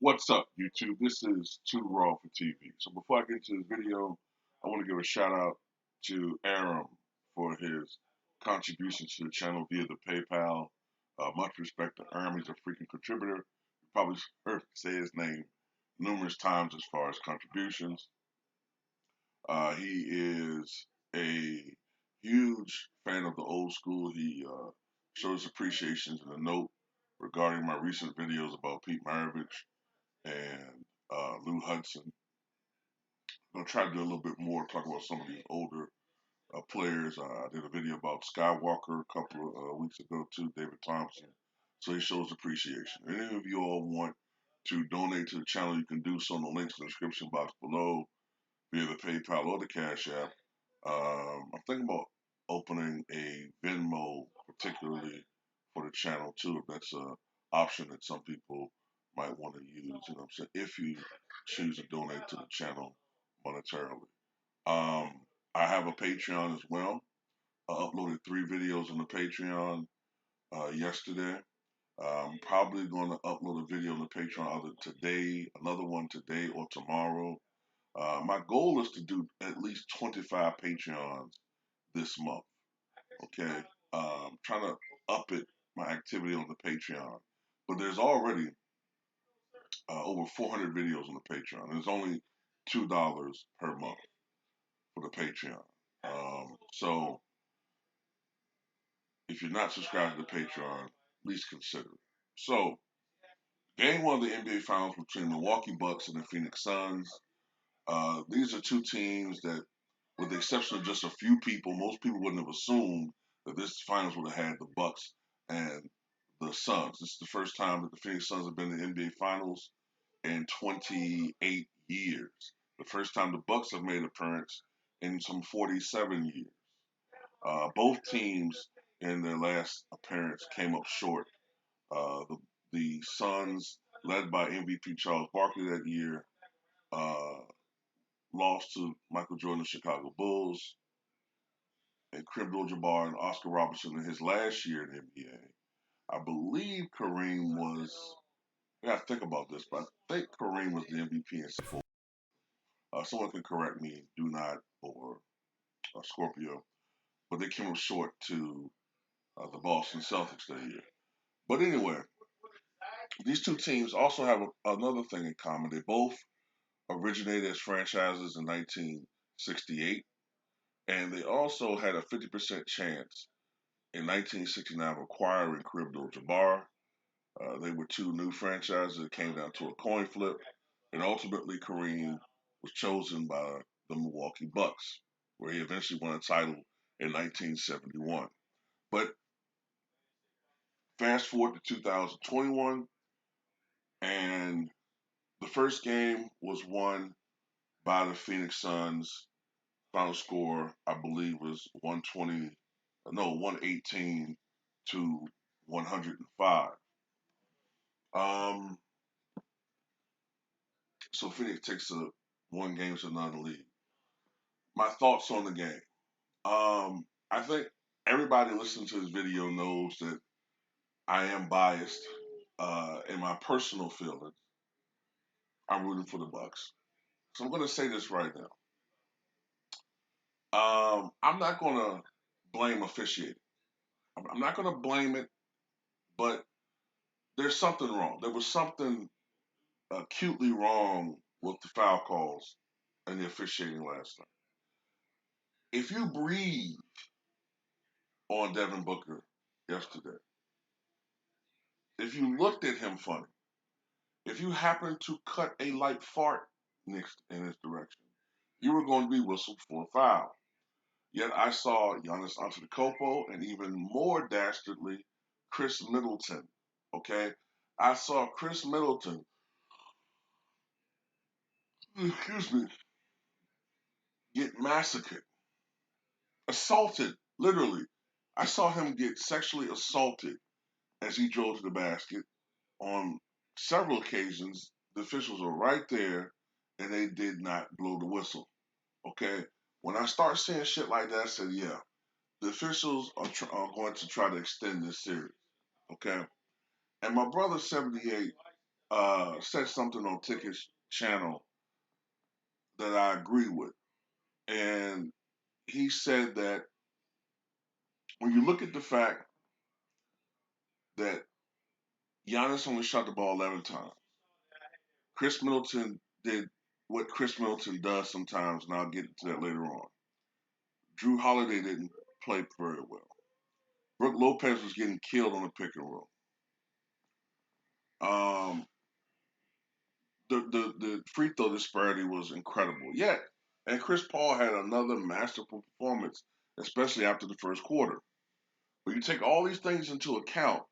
What's up, YouTube? This is Too Raw for TV. So before I get into this video, I want to give a shout out to Aram for his contributions to the channel via the PayPal. Much respect to Aram. He's a freaking contributor. You probably heard me say his name numerous times as far as contributions. He is a huge fan of the old school. He shows appreciation in a note regarding my recent videos about Pete Maravich and Lou Hudson. I'm gonna try to do a little bit more, talk about some of these older players. I did a video about Skywalker a couple of weeks ago too, David Thompson. So he shows appreciation. If any of you all want to donate to the channel, you can do so in the links in the description box below via the PayPal or the Cash App. I'm thinking about opening a Venmo, particularly for the channel too, if that's an option that some people might want to use. You know what I'm saying? If you choose to donate to the channel monetarily. Um, I have a Patreon as well. I uploaded 3 videos on the Patreon yesterday. I'm probably going to upload a video on the Patreon either today, another one today or tomorrow. My goal is to do at least 25 Patreons this month. Okay, trying to up it my activity on the Patreon, but there's already over 400 videos on the Patreon. There's only $2 per month for the Patreon. So if you're not subscribed to the Patreon, please consider it. So, game one of the NBA Finals between the Milwaukee Bucks and the Phoenix Suns. These are two teams that, with the exception of just a few people, most people wouldn't have assumed that this finals would have had the Bucks and the Suns. This is the first time that the Phoenix Suns have been in the NBA Finals in 28 years. The first time the Bucks have made an appearance in some 47 years. Both teams in their last appearance came up short. The Suns, led by MVP Charles Barkley that year, uh, lost to Michael Jordan's Chicago Bulls, and Kareem Abdul-Jabbar and Oscar Robertson in his last year in the NBA. I believe Kareem was. I gotta think about this, but I think Kareem was the MVP in '64. Someone can correct me, do not, or Scorpio, but they came up short to the Boston Celtics that year. But anyway, these two teams also have another thing in common. They both originated as franchises in 1968, and they also had a 50% chance in 1969 of acquiring Kareem Abdul-Jabbar. They were two new franchises. It came down to a coin flip, and ultimately Kareem was chosen by the Milwaukee Bucks, where he eventually won a title in 1971. But fast forward to 2021, and the first game was won by the Phoenix Suns. Final score, I believe, was 118 to 105. Um, so Phoenix takes a 1 game to none lead. My thoughts on the game. I think everybody listening to this video knows that I am biased in my personal feelings. I'm rooting for the Bucks. So I'm going to say this right now. I'm not going to blame officiating. I'm not going to blame it, but there's something wrong. There was something acutely wrong with the foul calls and the officiating last night. If you breathe on Devin Booker yesterday, if you looked at him funny, if you happened to cut a light fart next in his direction, you were going to be whistled for a foul. Yet I saw Giannis Antetokounmpo and even more dastardly Chris Middleton. Okay, I saw Chris Middleton, excuse me, get massacred, assaulted, literally. I saw him get sexually assaulted as he drove to the basket. On several occasions, the officials were right there and they did not blow the whistle. Okay? When I start seeing shit like that, I said, yeah, the officials are going to try to extend this series. Okay? And my brother, 78, said something on Ticket's channel that I agree with. And he said that when you look at the fact that Giannis only shot the ball 11 times, Chris Middleton did what Chris Middleton does sometimes, and I'll get into that later on. Drew Holiday didn't play very well. Brook Lopez was getting killed on the pick and roll. Um, the free throw disparity was incredible. Yet, and Chris Paul had another masterful performance, especially after the first quarter. But you take all these things into account,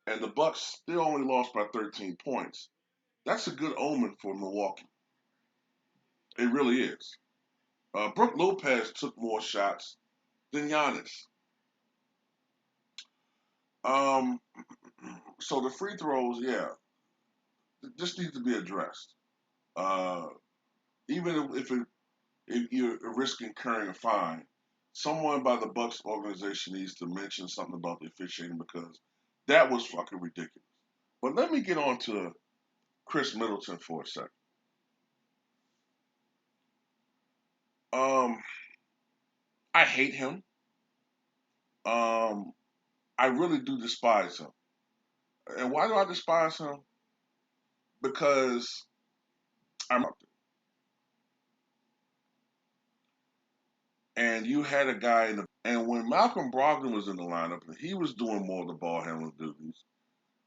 and the Bucks still only lost by 13 points. That's a good omen for Milwaukee. It really is. Brook Lopez took more shots than Giannis. Um, so the free throws, yeah, just need to be addressed. Uh, even if you're risking incurring a fine, someone by the Bucks organization needs to mention something about the officiating because that was fucking ridiculous. But let me get on to Chris Middleton for a second. Um, I hate him. Um, I really do despise him. And why do I despise him? Because I'm up there. And you had a guy in the and when Malcolm Brogdon was in the lineup and he was doing more of the ball handling duties,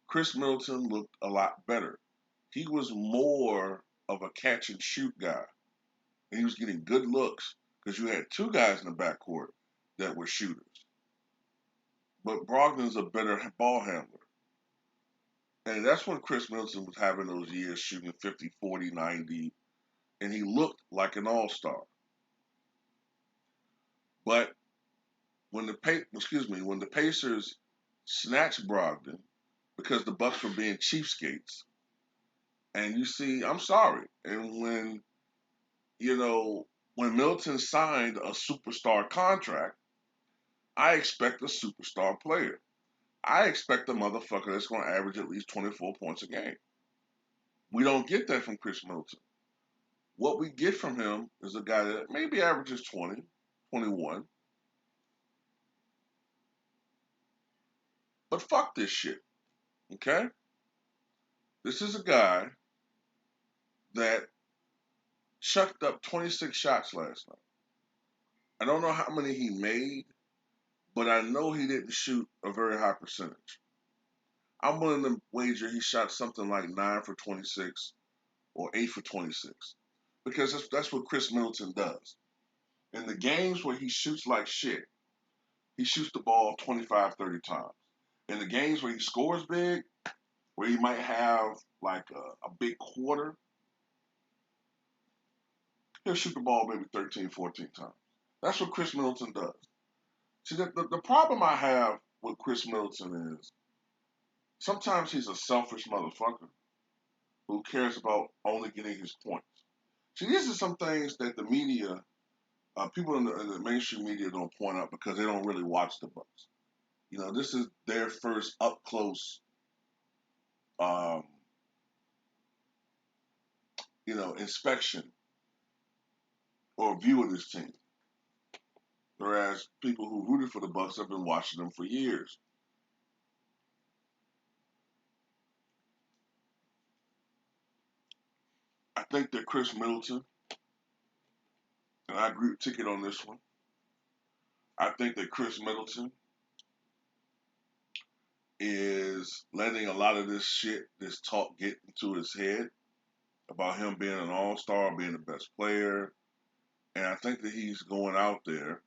Chris Middleton looked a lot better. He was more of a catch and shoot guy. And he was getting good looks because you had two guys in the backcourt that were shooters. But Brogdon's a better ball handler. And that's when Chris Middleton was having those years shooting 50, 40, 90, and he looked like an all-star. But when the Pacers snatched Brogdon because the Bucks were being cheapskates, and you see, I'm sorry, and when Middleton signed a superstar contract, I expect a superstar player. I expect a motherfucker that's going to average at least 24 points a game. We don't get that from Chris Middleton. What we get from him is a guy that maybe averages 20, 21. But fuck this shit, okay? This is a guy that chucked up 26 shots last night. I don't know how many he made, but I know he didn't shoot a very high percentage. I'm willing to wager he shot something like 9 for 26 or 8 for 26 because that's what Chris Middleton does. In the games where he shoots like shit, he shoots the ball 25, 30 times. In the games where he scores big, where he might have like a big quarter, he'll shoot the ball maybe 13, 14 times. That's what Chris Middleton does. See, the problem I have with Chris Middleton is sometimes he's a selfish motherfucker who cares about only getting his points. See, these are some things that the media, people in the mainstream media don't point out because they don't really watch the Bucks. This is their first up close, um, inspection or view of this team. Whereas people who rooted for the Bucks have been watching them for years. I think that Chris Middleton, and I agree with Ticket on this one. I think that Chris Middleton is letting a lot of this shit, this talk, get into his head about him being an all-star, being the best player. And I think that he's going out there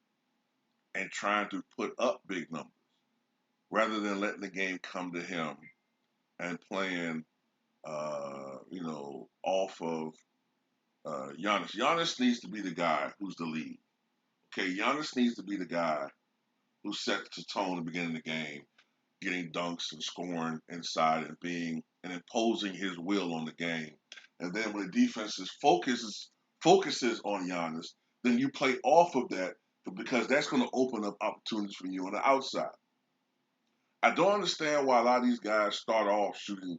and trying to put up big numbers rather than letting the game come to him and playing, off of Giannis. Giannis needs to be the guy who's the lead. Okay, Giannis needs to be the guy who sets the tone at the beginning of the game, getting dunks and scoring inside and being and imposing his will on the game. And then when the defense focuses on Giannis, then you play off of that because that's going to open up opportunities for you on the outside. I don't understand why a lot of these guys start off shooting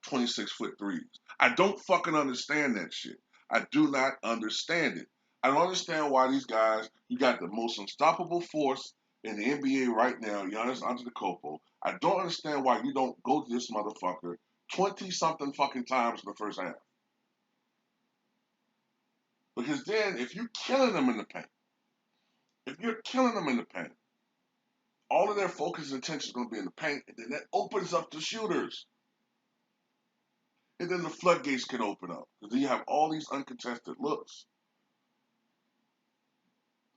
26-foot threes. I don't fucking understand that shit. I do not understand it. I don't understand why these guys, you got the most unstoppable force in the NBA right now, Giannis Antetokounmpo. I don't understand why you don't go to this motherfucker 20 something fucking times in the first half. Because then, if you're killing them in the paint, all of their focus and attention is going to be in the paint, and then that opens up the shooters. And then the floodgates can open up. Because then you have all these uncontested looks.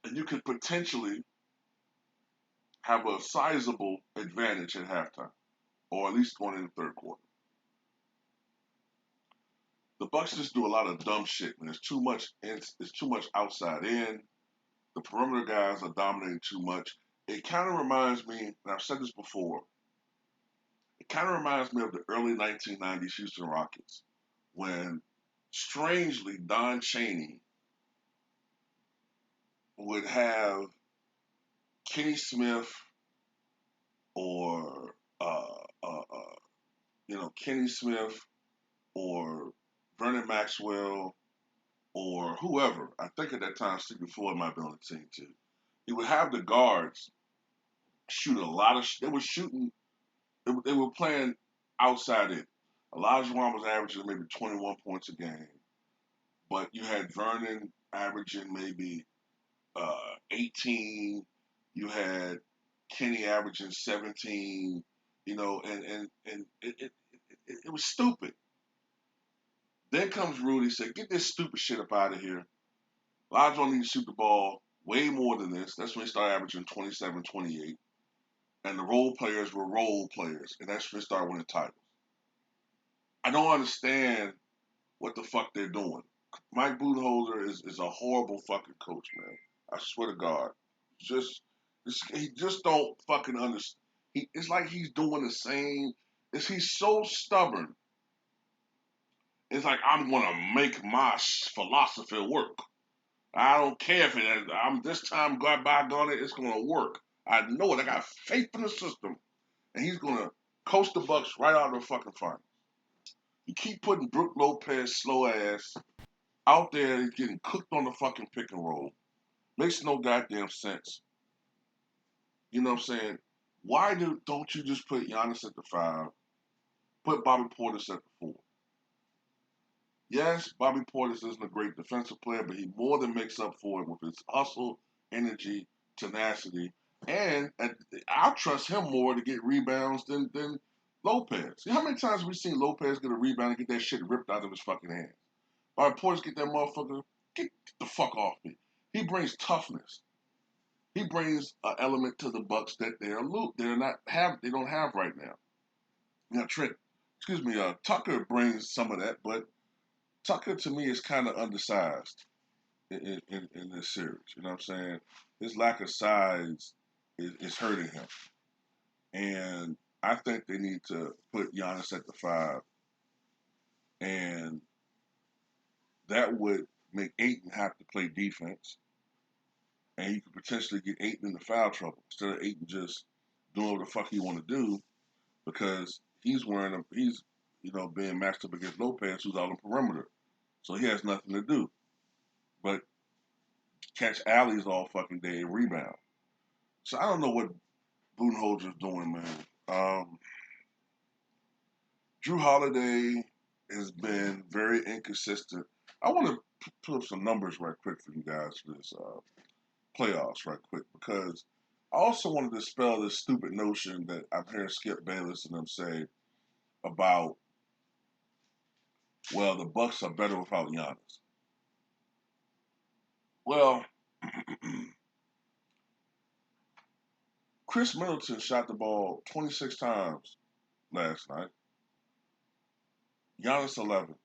And you could potentially have a sizable advantage at halftime, or at least going in the third quarter. The Bucks just do a lot of dumb shit, man. It's too much outside in. The perimeter guys are dominating too much. It kind of reminds me, and I've said this before, it kind of reminds me of the early 1990s Houston Rockets, when strangely Don Chaney would have Kenny Smith or Kenny Smith or Vernon Maxwell or whoever. I think at that time Stephen Floyd might be on the team too. He would have the guards shoot a lot of. They were shooting. They were playing outside it. Olajuwon was averaging maybe 21 points a game, but you had Vernon averaging maybe 18. You had Kenny averaging 17. And it was stupid. Then comes Rudy, said, "Get this stupid shit up out of here. Olajuwon need to shoot the ball way more than this." That's when he started averaging 27, 28. And the role players were role players, and that's when they started winning titles. I don't understand what the fuck they're doing. Mike Budenholzer is a horrible fucking coach, man. I swear to God. He just don't fucking understand. It's like he's doing the same. He's so stubborn. It's like, I'm gonna make my philosophy work. I don't care if I'm this time God by gone it's gonna work. I know it. I got faith in the system, and he's gonna coach the Bucks right out of the fucking final. You keep putting Brook Lopez slow ass out there, he's getting cooked on the fucking pick and roll. Makes no goddamn sense. You know what I'm saying? Why don't you just put Giannis at the 5, put Bobby Portis at the 4? Yes, Bobby Portis isn't a great defensive player, but he more than makes up for it with his hustle, energy, tenacity, and I'll trust him more to get rebounds than Lopez. See, how many times have we seen Lopez get a rebound and get that shit ripped out of his fucking hands? Bobby Portis get that motherfucker, get the fuck off me. He brings toughness. He brings an element to the Bucks that they don't have right now. Now Tucker brings some of that, but Tucker to me is kind of undersized in this series. You know what I'm saying? His lack of size is hurting him, and I think they need to put Giannis at the 5, and that would make Ayton have to play defense, and you could potentially get Ayton into foul trouble instead of Ayton just doing what the fuck he want to do because he's being matched up against Lopez, who's out on the perimeter, so he has nothing to do but catch alleys all fucking day and rebound. So I don't know what Budenholzer's doing, man. Drew Holiday has been very inconsistent. I want to put up some numbers right quick for you guys for this playoffs right quick because I also want to dispel this stupid notion that I've heard Skip Bayless and them say about, well, the Bucks are better without Giannis. Well, Chris Middleton shot the ball 26 times last night. Giannis 11.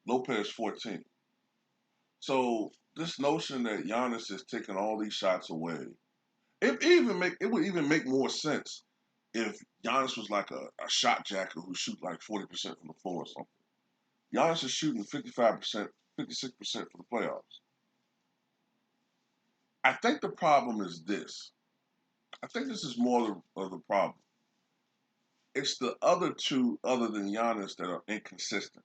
Lopez 14. So this notion that Giannis is taking all these shots away, it would even make more sense if Giannis was like a shot jacker who shoot like 40% from the floor or something. Giannis is shooting 55%, 56% for the playoffs. I think the problem is this. I think this is more of the problem. It's the other two, other than Giannis, that are inconsistent.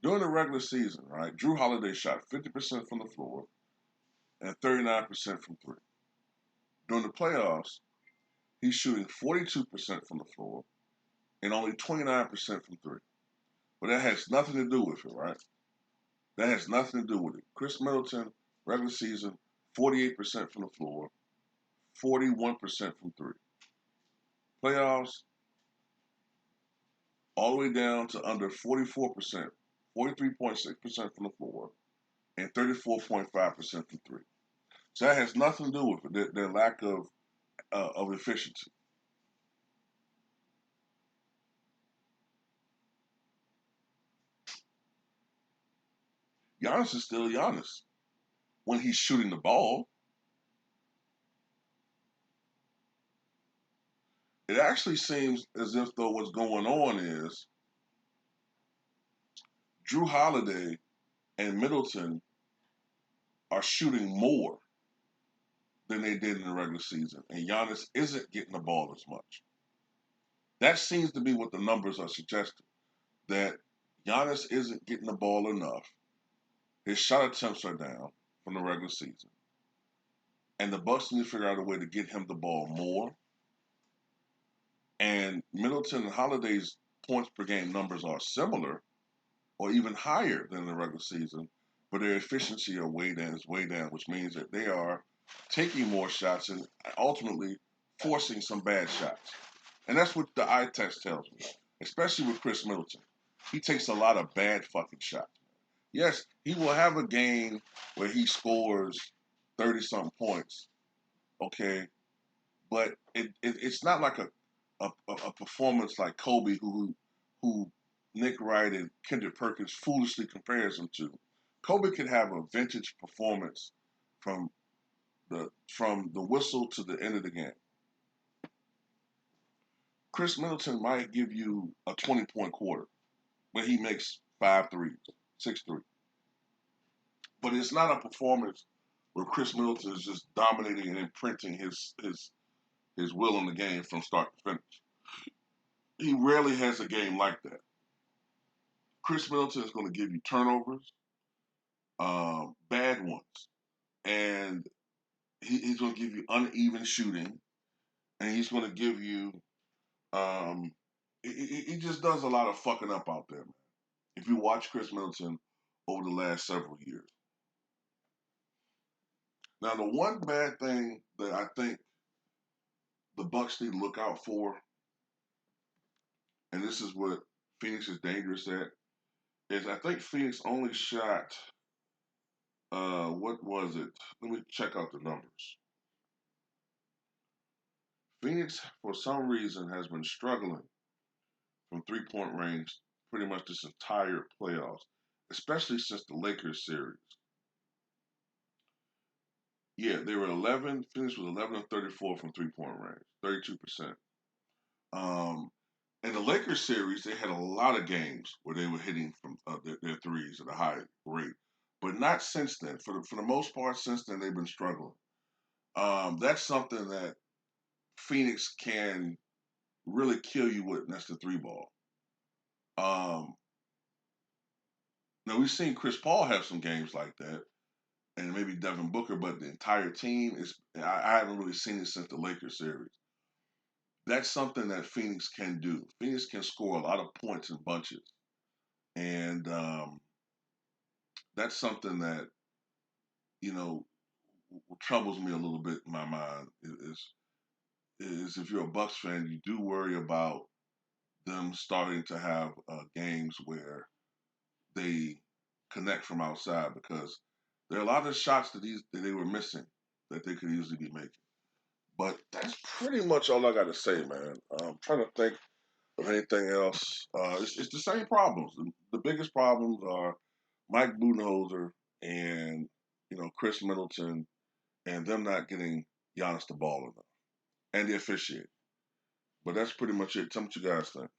During the regular season, right, Drew Holiday shot 50% from the floor and 39% from three. During the playoffs, he's shooting 42% from the floor and only 29% from three. But that has nothing to do with it, right? That has nothing to do with it. Chris Middleton, regular season, 48% from the floor, 41% from three. Playoffs, all the way down to under 44%, 43.6% from the floor, and 34.5% from three. So that has nothing to do with it, their lack of efficiency. Giannis is still Giannis when he's shooting the ball. It actually seems as if though what's going on is Drew Holiday and Middleton are shooting more than they did in the regular season, and Giannis isn't getting the ball as much. That seems to be what the numbers are suggesting. That Giannis isn't getting the ball enough. His shot attempts are down from the regular season, and the Bucks need to figure out a way to get him the ball more. And Middleton and Holiday's points per game numbers are similar, or even higher than the regular season, but their efficiency are way down, which means that they are taking more shots and ultimately forcing some bad shots. And that's what the eye test tells me, especially with Chris Middleton. He takes a lot of bad fucking shots. Yes, he will have a game where he scores 30 something points, okay, but it's not like a performance like Kobe, who Nick Wright and Kendrick Perkins foolishly compares him to. Kobe could have a vintage performance from the whistle to the end of the game. Chris Middleton might give you a 20-point quarter where he makes 5 threes, 6 threes. But it's not a performance where Chris Middleton is just dominating and imprinting his will in the game from start to finish. He rarely has a game like that. Chris Middleton is going to give you turnovers, bad ones, and he's going to give you uneven shooting, and he's going to give you. Um, he just does a lot of fucking up out there, man. If you watch Chris Middleton over the last several years. Now, the one bad thing that I think the Bucks need to look out for, and this is what Phoenix is dangerous at, is I think Phoenix only shot. What was it? Let me check out the numbers. Phoenix, for some reason, has been struggling from 3-point range pretty much this entire playoffs, especially since the Lakers series. Yeah, they were 11. Phoenix was 11 of 34 from 3-point range, 32%. Um, in the Lakers series, they had a lot of games where they were hitting from their threes at a high rate, but not since then. For the most part, since then they've been struggling. That's something that Phoenix can really kill you with, and that's the three ball. Um, Now we've seen Chris Paul have some games like that, and maybe Devin Booker, but the entire team is. I haven't really seen it since the Lakers series. That's something that Phoenix can do. Phoenix can score a lot of points in bunches, and that's something that you know troubles me a little bit in my mind. Is if you're a Bucks fan, you do worry about them starting to have games where they connect from outside because there are a lot of shots that they were missing that they could easily be making. But that's pretty much all I got to say, man. I'm trying to think of anything else. It's the same problems. The biggest problems are Mike Budenholzer and Chris Middleton and them not getting Giannis the ball enough and the officiating. But that's pretty much it. Tell me what you guys think.